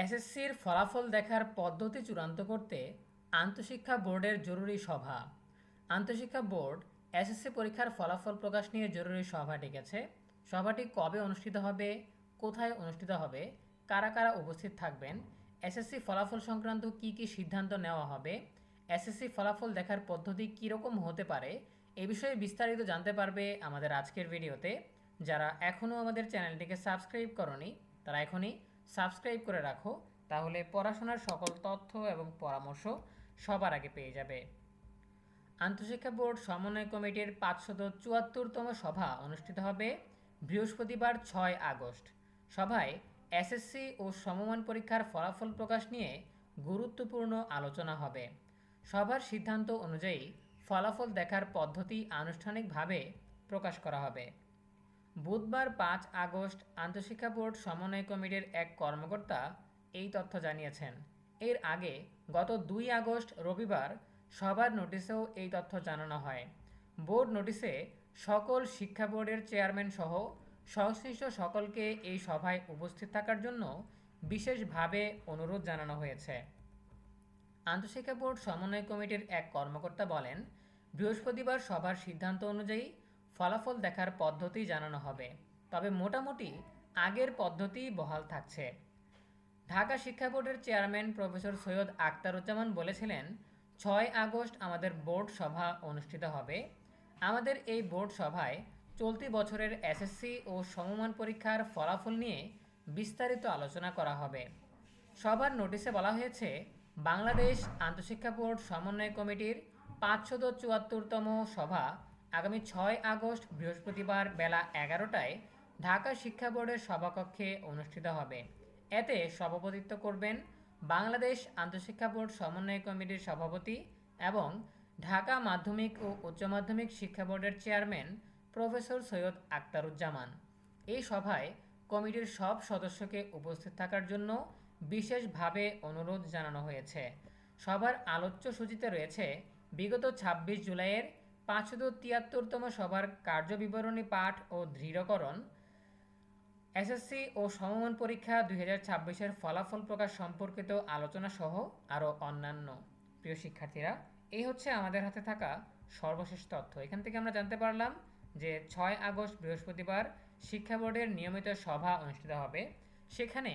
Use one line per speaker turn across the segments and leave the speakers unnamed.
এসএসসির ফলাফল দেখার পদ্ধতি চূড়ান্ত করতে আন্তঃশিক্ষা বোর্ডের জরুরি সভা। আন্তঃশিক্ষা বোর্ড এসএসসি পরীক্ষার ফলাফল প্রকাশ নিয়ে জরুরি সভা ডেকেছে। সভাটি কবে অনুষ্ঠিত হবে, কোথায় অনুষ্ঠিত হবে, কারা কারা উপস্থিত থাকবেন, এসএসসি ফলাফল সংক্রান্ত কি কি সিদ্ধান্ত নেওয়া হবে, এসএসসি ফলাফল দেখার পদ্ধতি কীরকম হতে পারে, এ বিষয়ে বিস্তারিত জানতে পারবে আমাদের আজকের ভিডিওতে। যারা এখনও আমাদের চ্যানেলটিকে সাবস্ক্রাইব করনি তারা এখনই সাবস্ক্রাইব করে রাখো, তাহলে পড়াশোনার সকল তথ্য এবং পরামর্শ সবার আগে পেয়ে যাবে। আন্তঃশিক্ষা বোর্ড সমন্বয় কমিটির 574তম সভা অনুষ্ঠিত হবে বৃহস্পতিবার 6 আগস্ট। সভায় এসএসসি ও সমমান পরীক্ষার ফলাফল প্রকাশ নিয়ে গুরুত্বপূর্ণ আলোচনা হবে। সভার সিদ্ধান্ত অনুযায়ী ফলাফল দেখার পদ্ধতি আনুষ্ঠানিকভাবে প্রকাশ করা হবে। বুধবার 5 আগস্ট আন্তঃশিক্ষা বোর্ড সমন্বয় কমিটির এক কর্মকর্তা এই তথ্য জানিয়েছেন। এর আগে গত 2 আগস্ট রবিবার সবার নোটিশেও এই তথ্য জানানো হয়। বোর্ড নোটিশে সকল শিক্ষা বোর্ডের চেয়ারম্যান সহ সংশ্লিষ্ট সকলকে এই সভায় উপস্থিত থাকার জন্য বিশেষভাবে অনুরোধ জানানো হয়েছে। আন্তঃশিক্ষা বোর্ড সমন্বয় কমিটির এক কর্মকর্তা বলেন, বৃহস্পতিবার সভার সিদ্ধান্ত অনুযায়ী ফলাফল দেখার পদ্ধতি জানানো হবে, তবে মোটামুটি আগের পদ্ধতি বহাল থাকছে। ঢাকা শিক্ষা বোর্ডের চেয়ারম্যান প্রফেসর সৈয়দ আখতারুজ্জামান বলেছিলেন, 6 আগস্ট আমাদের বোর্ড সভা অনুষ্ঠিত হবে। আমাদের এই বোর্ড সভায় চলতি বছরের এসএসসি ও সমমান পরীক্ষার ফলাফল নিয়ে বিস্তারিত আলোচনা করা হবে। সবার নোটিশে বলা হয়েছে, বাংলাদেশ আন্তঃশিক্ষা বোর্ড সমন্বয় কমিটির 574তম সভা আগামী 6 আগস্ট বৃহস্পতিবার বেলা 11টায় ঢাকা শিক্ষা বোর্ডের সভাকক্ষে অনুষ্ঠিত হবে। এতে সভাপতিত্ব করবেন বাংলাদেশ আন্তঃশিক্ষা বোর্ড সমন্বয় কমিটির সভাপতি এবং ঢাকা মাধ্যমিক ও উচ্চ মাধ্যমিক শিক্ষা বোর্ডের চেয়ারম্যান প্রফেসর সৈয়দ আখতারুজ্জামান। এই সভায় কমিটির সব সদস্যকে উপস্থিত থাকার জন্য বিশেষভাবে অনুরোধ জানানো হয়েছে। সভার আলোচ্য সূচিতে রয়েছে বিগত 26 জুলাইয়ের 573তম সভার কার্যবিবরণী পাঠ ও দৃঢ়করণ, এসএসসি ও সমমান পরীক্ষা 2026-এর ফলাফল প্রকাশ সম্পর্কিত আলোচনা সহ আরও অন্যান্য। প্রিয় শিক্ষার্থীরা, এই হচ্ছে আমাদের হাতে থাকা সর্বশেষ তথ্য। এখান থেকে আমরা জানতে পারলাম যে 6 আগস্ট বৃহস্পতিবার শিক্ষা বোর্ডের নিয়মিত সভা অনুষ্ঠিত হবে। সেখানে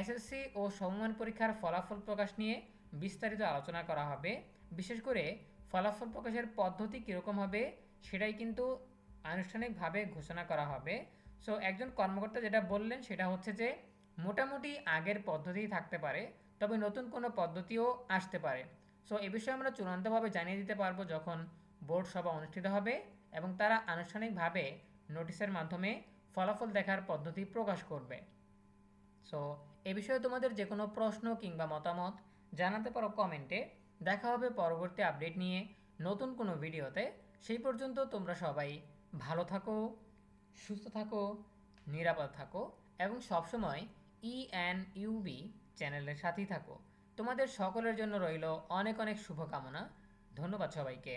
এসএসসি ও সমমান পরীক্ষার ফলাফল প্রকাশ নিয়ে বিস্তারিত আলোচনা করা হবে। বিশেষ করে ফলাফল প্রকাশের পদ্ধতি কীরকম হবে সেটাই কিন্তু আনুষ্ঠানিকভাবে ঘোষণা করা হবে। সো একজন কর্মকর্তা যেটা বললেন সেটা হচ্ছে যে মোটামুটি আগের পদ্ধতিই থাকতে পারে, তবে নতুন কোনো পদ্ধতিও আসতে পারে। সো এ বিষয়ে আমরা চূড়ান্তভাবে জানিয়ে দিতে পারবো যখন বোর্ড সভা অনুষ্ঠিত হবে এবং তারা আনুষ্ঠানিকভাবে নোটিশের মাধ্যমে ফলাফল দেখার পদ্ধতি প্রকাশ করবে। সো এ বিষয়ে তোমাদের যে কোনো প্রশ্ন কিংবা মতামত জানাতে পারো কমেন্টে। দেখা হবে পরবর্তী আপডেট নিয়ে নতুন কোনো ভিডিওতে। সেই পর্যন্ত তোমরা সবাই ভালো থাকো, সুস্থ থাকো, নিরাপদ থাকো এবং সবসময় ENUB চ্যানেলের সাথেই থাকো। তোমাদের সকলের জন্য রইল অনেক অনেক শুভকামনা। ধন্যবাদ সবাইকে।